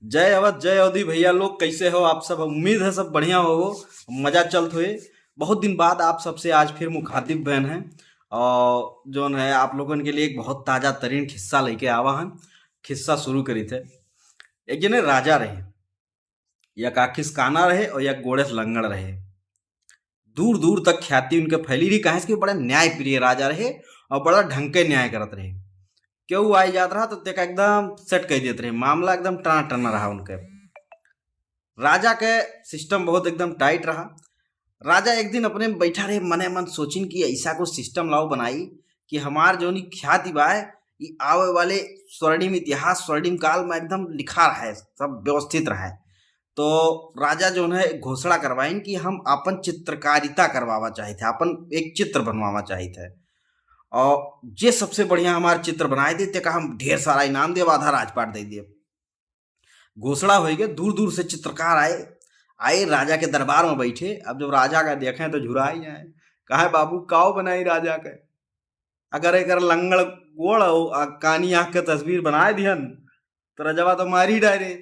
जय अवध जय अवधि भैया लोग, कैसे हो आप सब। उम्मीद है सब बढ़िया हो, मजा चलत हुए। बहुत दिन बाद आप सबसे आज फिर मुखातिब बहन है और जो है आप लोगन के लिए एक बहुत ताजा तरीन खिस्सा लेके आवा हन। खिस्सा शुरू करी थे। एक जने राजा रहे, या काखिस काना रहे और या गोड़े से लंगड़ रहे। दूर दूर तक ख्याति उनके फैली रही, कहे कि बड़ा न्याय प्रिय राजा रहे और बड़ा ढंग के न्याय करत रहे। क्यों आई जात रहा तो तेका एकदम सेट कह देते रहे, मामला एकदम टना टना रहा उनके। राजा के सिस्टम बहुत एकदम टाइट रहा। राजा एक दिन अपने में बैठा रहे, मने मन सोचिन कि ऐसा कुछ सिस्टम लाओ बनाई कि हमार जो नी ख्याति बा ये आवे वाले स्वर्णिम इतिहास स्वर्णिम काल में एकदम लिखा रहे, सब व्यवस्थित रहे। तो राजा जो है घोषणा करवाइन कि हम अपन चित्रकारिता करवावा चाहे थे, अपन एक चित्र बनवावा चाहे थे और जे सबसे बढ़िया हमारे चित्र बनाए देते का हम ढेर सारा इनाम देव, आधा राजपाट दे दिए। घोषणा हो गई, दूर दूर से चित्रकार आए आए राजा के दरबार में बैठे। अब जब राजा का देखें तो झुरा ही जाए, कहा बाबू काव बनाई राजा के, अगर एक लंगड़ गोड़ कानी आँख के तस्वीर बनाए दिहन तो रजवा तो मारी डायरे।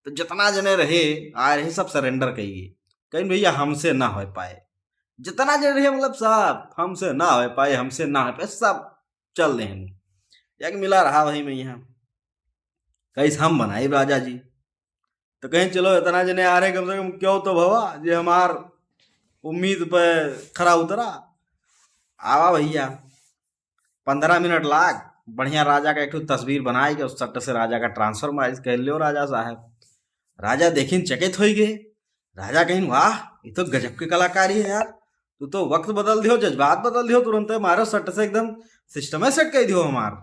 तो जितना जने रहे आए रहे सब सरेंडर कहिए, कहीं भैया हमसे ना हो पाए। जितना जने रहे मतलब सब हमसे ना हो पाए, हमसे ना हो पाए, सब चल रहे हैं। या मिला रहा वही में यहाँ कहीं हम बनाई राजा जी। तो कहीं चलो इतना जने आ रहे कम से कम क्यों तो भवा जे हमार उम्मीद पे खरा उतरा। आवा भैया 15 मिनट लाग, बढ़िया राजा का एक तस्वीर बनाई के उस सट्ट से राजा का ट्रांसफर मार कह लियो राजा साहब। राजा देखिन चकित हो गए। राजा कहीं वाह ये तो गजब की कलाकारी है यार, तू तो वक्त बदल दियो, जज्बात बदल दियो, तुरंत मारो सट्ट से एकदम सिस्टम सेट कर दियो हमार।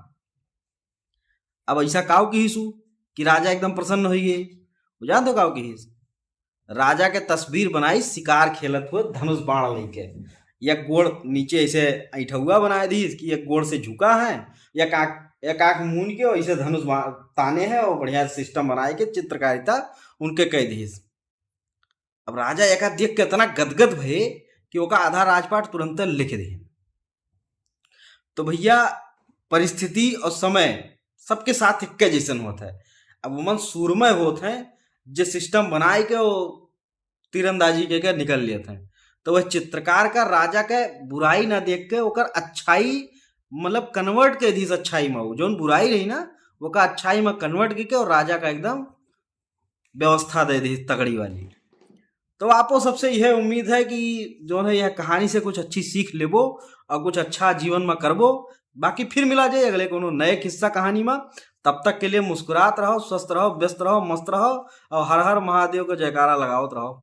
अब ऐसा काव की हिसू कि राजा एकदम प्रसन्न हो गए। जान दो काव की हिस, राजा के तस्वीर बनाई शिकार खेलत हुए धनुष बाण लेके। एक गोड़ नीचे ऐसे ऐठुआ बना दी कि एक गोड़ से झुका है, एक आंख मून के ऐसे धनुष ताने हैं और बढ़िया सिस्टम बनाए के चित्रकारिता उनके कह दी। अब राजा एक देख के इतना गदगद भये कि ओका आधा राजपाट तुरंत लिख दे। तो भैया परिस्थिति और समय सबके साथ इक्के जैसन होता है। अब मन सूरमय होते हैं जो सिस्टम बनाए के वो तीरंदाजी के निकल लेते हैं। तो वह चित्रकार का राजा के बुराई ना देख के ओकर अच्छाई मतलब कन्वर्ट के दी अच्छाई में, जो बुराई रही ना वो का अच्छाई में कन्वर्ट करके और राजा का एकदम व्यवस्था दे दी तगड़ी वाली। तो आपको सबसे यह उम्मीद है कि जो है यह कहानी से कुछ अच्छी सीख लेबो और कुछ अच्छा जीवन में करबो। बाकी फिर मिला जाए अगले कोनो नए किस्सा कहानी में। तब तक के लिए मुस्कुरात रहो, स्वस्थ रहो, व्यस्त रहो, मस्त रहो और हर हर महादेव को जयकारा लगाओ रहो।